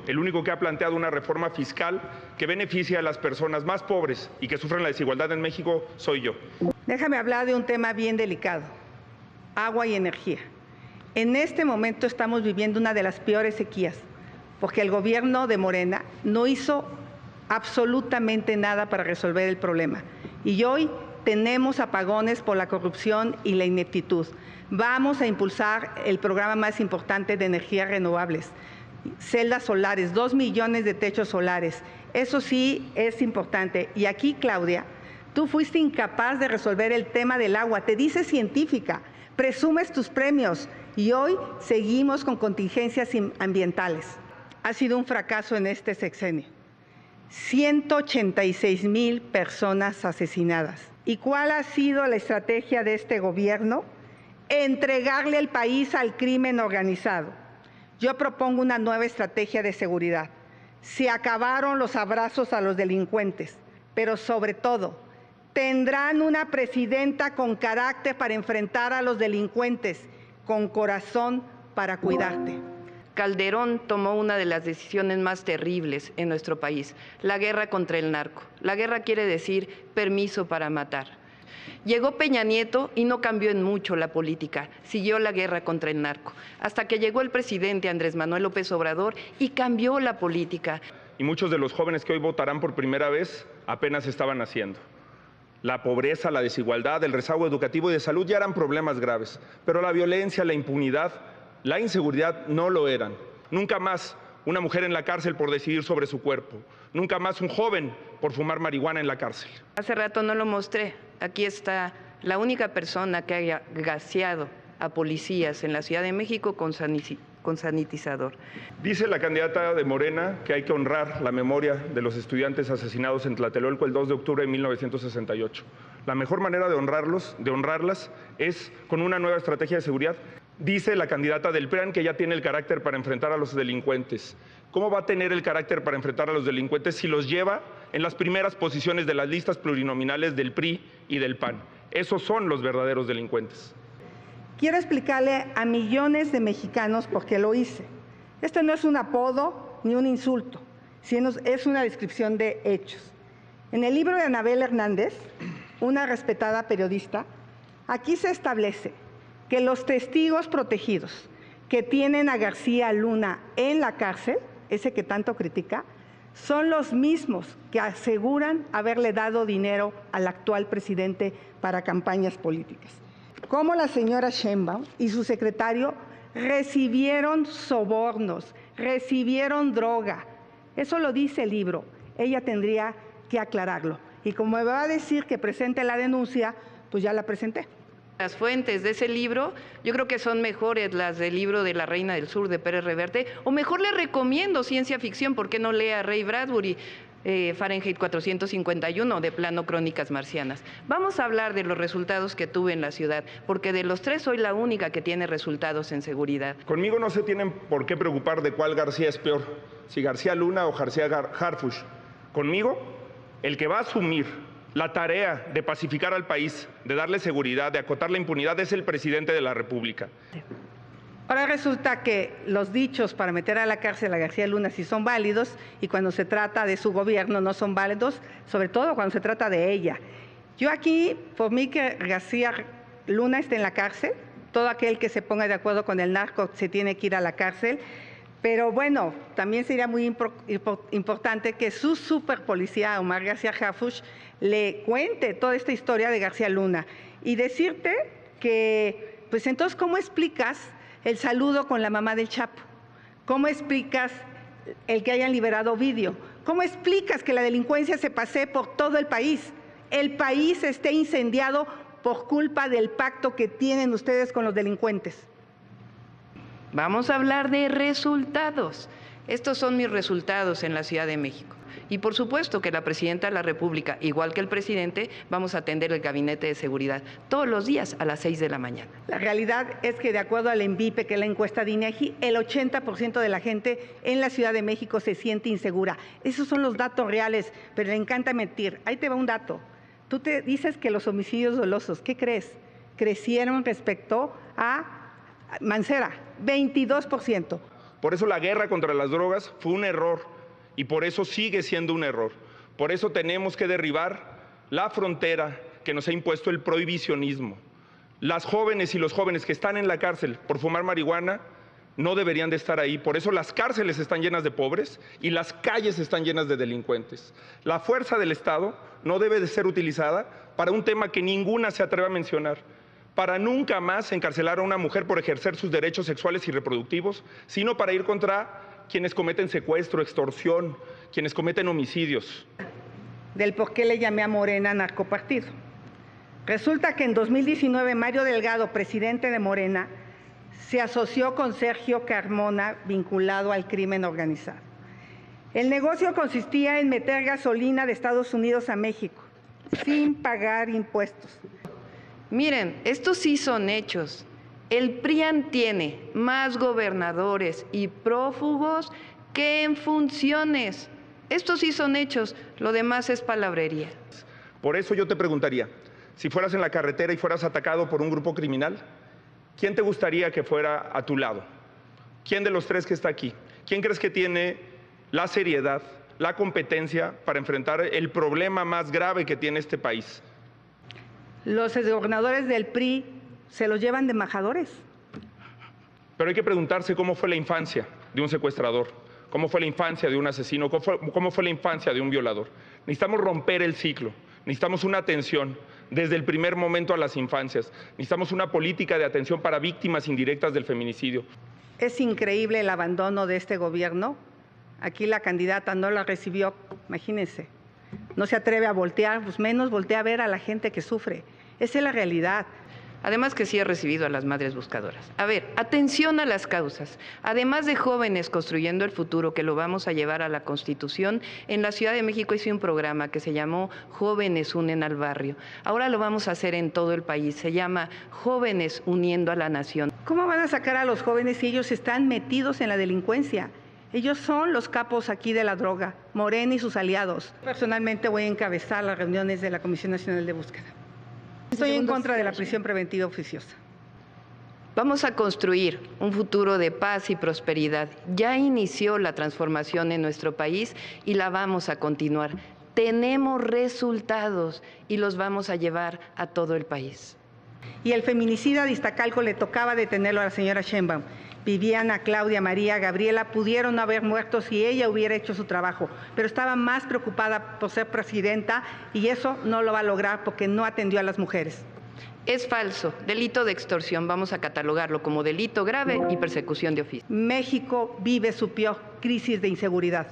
el único que ha planteado una reforma fiscal que beneficia a las personas más pobres y que sufren la desigualdad en México soy yo. Déjame hablar de un tema bien delicado: agua y energía. En este momento estamos viviendo una de las peores sequías, porque el gobierno de Morena no hizo absolutamente nada para resolver el problema. Y hoy tenemos apagones por la corrupción y la ineptitud. Vamos a impulsar el programa más importante de energías renovables, celdas solares, 2 millones de techos solares. Eso sí es importante. Y aquí, Claudia, tú fuiste incapaz de resolver el tema del agua. Te dices científica, presumes tus premios y hoy seguimos con contingencias ambientales. Ha sido un fracaso en este sexenio. 186,000 personas asesinadas. ¿Y cuál ha sido la estrategia de este gobierno? Entregarle el país al crimen organizado. Yo propongo una nueva estrategia de seguridad. Se acabaron los abrazos a los delincuentes, pero sobre todo, tendrán una presidenta con carácter para enfrentar a los delincuentes, con corazón para cuidarte. Calderón tomó una de las decisiones más terribles en nuestro país, la guerra contra el narco. La guerra quiere decir permiso para matar. Llegó Peña Nieto y no cambió en mucho la política, siguió la guerra contra el narco, hasta que llegó el presidente Andrés Manuel López Obrador y cambió la política. Y muchos de los jóvenes que hoy votarán por primera vez apenas estaban naciendo. La pobreza, la desigualdad, el rezago educativo y de salud ya eran problemas graves, pero la violencia, la impunidad, la inseguridad no lo eran. Nunca más una mujer en la cárcel por decidir sobre su cuerpo. Nunca más un joven por fumar marihuana en la cárcel. Hace rato no lo mostré. Aquí está la única persona que haya gaseado a policías en la Ciudad de México con sanitizador. Dice la candidata de Morena que hay que honrar la memoria de los estudiantes asesinados en Tlatelolco el 2 de octubre de 1968. La mejor manera de honrarlas es con una nueva estrategia de seguridad. Dice la candidata del PRAN que ya tiene el carácter para enfrentar a los delincuentes. ¿Cómo va a tener el carácter para enfrentar a los delincuentes si los lleva en las primeras posiciones de las listas plurinominales del PRI y del PAN? Esos son los verdaderos delincuentes. Quiero explicarle a millones de mexicanos por qué lo hice. Esto no es un apodo ni un insulto, sino es una descripción de hechos. En el libro de Anabel Hernández, una respetada periodista, aquí se establece que los testigos protegidos que tienen a García Luna en la cárcel, ese que tanto critica, son los mismos que aseguran haberle dado dinero al actual presidente para campañas políticas. Como la señora Sheinbaum y su secretario recibieron sobornos, recibieron droga. Eso lo dice el libro. Ella tendría que aclararlo. Y como me va a decir que presente la denuncia, pues ya la presenté. Las fuentes de ese libro, yo creo que son mejores las del libro de La Reina del Sur de Pérez Reverte, o mejor le recomiendo ciencia ficción, ¿por qué no lee a Ray Bradbury, Fahrenheit 451, de plano Crónicas Marcianas? Vamos a hablar de los resultados que tuve en la ciudad, porque de los tres soy la única que tiene resultados en seguridad. Conmigo no se tienen por qué preocupar de cuál García es peor, si García Luna o García Harfuch. Conmigo, el que va a asumir la tarea de pacificar al país, de darle seguridad, de acotar la impunidad, es el presidente de la República. Ahora resulta que los dichos para meter a la cárcel a García Luna sí son válidos y cuando se trata de su gobierno no son válidos, sobre todo cuando se trata de ella. Yo aquí, por mí que García Luna esté en la cárcel, todo aquel que se ponga de acuerdo con el narco se tiene que ir a la cárcel, pero bueno, también sería muy importante que su superpolicía, Omar García Harfuch, le cuente toda esta historia de García Luna y decirte que, pues entonces, ¿cómo explicas el saludo con la mamá del Chapo? ¿Cómo explicas el que hayan liberado Ovidio? ¿Cómo explicas que la delincuencia se pasee por todo el país? El país esté incendiado por culpa del pacto que tienen ustedes con los delincuentes. Vamos a hablar de resultados. Estos son mis resultados en la Ciudad de México. Y por supuesto que la Presidenta de la República, igual que el presidente, vamos a atender el Gabinete de Seguridad todos los días a las 6 de la mañana. La realidad es que de acuerdo al ENVIPE, que es la encuesta de INEGI, el 80% de la gente en la Ciudad de México se siente insegura. Esos son los datos reales, pero le encanta mentir. Ahí te va un dato. Tú te dices que los homicidios dolosos, ¿qué crees? Crecieron respecto a Mancera, 22%. Por eso la guerra contra las drogas fue un error y por eso sigue siendo un error. Por eso tenemos que derribar la frontera que nos ha impuesto el prohibicionismo. Las jóvenes y los jóvenes que están en la cárcel por fumar marihuana no deberían de estar ahí. Por eso las cárceles están llenas de pobres y las calles están llenas de delincuentes. La fuerza del Estado no debe de ser utilizada para un tema que ninguna se atreve a mencionar, para nunca más encarcelar a una mujer por ejercer sus derechos sexuales y reproductivos, sino para ir contra quienes cometen secuestro, extorsión, quienes cometen homicidios. Del por qué le llamé a Morena narcopartido. Resulta que en 2019 Mario Delgado, presidente de Morena, se asoció con Sergio Carmona, vinculado al crimen organizado. El negocio consistía en meter gasolina de Estados Unidos a México, sin pagar impuestos. Miren, estos sí son hechos. El PRIAN tiene más gobernadores y prófugos que en funciones. Estos sí son hechos, lo demás es palabrería. Por eso yo te preguntaría, si fueras en la carretera y fueras atacado por un grupo criminal, ¿quién te gustaría que fuera a tu lado? ¿Quién de los tres que está aquí? ¿Quién crees que tiene la seriedad, la competencia para enfrentar el problema más grave que tiene este país? Los exgobernadores del PRI se los llevan de embajadores. Pero hay que preguntarse cómo fue la infancia de un secuestrador, cómo fue la infancia de un asesino, cómo fue la infancia de un violador. Necesitamos romper el ciclo, necesitamos una atención desde el primer momento a las infancias, necesitamos una política de atención para víctimas indirectas del feminicidio. Es increíble el abandono de este gobierno. Aquí la candidata no la recibió, imagínense. No se atreve a voltear, pues menos voltea a ver a la gente que sufre. Esa es la realidad. Además que sí he recibido a las madres buscadoras. A ver, atención a las causas. Además de Jóvenes Construyendo el Futuro, que lo vamos a llevar a la Constitución, en la Ciudad de México hice un programa que se llamó Jóvenes Unen al Barrio. Ahora lo vamos a hacer en todo el país. Se llama Jóvenes Uniendo a la Nación. ¿Cómo van a sacar a los jóvenes si ellos están metidos en la delincuencia? Ellos son los capos aquí de la droga, Morena y sus aliados. Personalmente voy a encabezar las reuniones de la Comisión Nacional de Búsqueda. Estoy en contra de la prisión preventiva oficiosa. Vamos a construir un futuro de paz y prosperidad. Ya inició la transformación en nuestro país y la vamos a continuar. Tenemos resultados y los vamos a llevar a todo el país. Y el feminicida de Iztacalco le tocaba detenerlo a la señora Sheinbaum. Viviana, Claudia, María, Gabriela pudieron haber muerto si ella hubiera hecho su trabajo, pero estaba más preocupada por ser presidenta y eso no lo va a lograr porque no atendió a las mujeres. Es falso. Delito de extorsión. Vamos a catalogarlo como delito grave y persecución de oficio. México vive su peor crisis de inseguridad.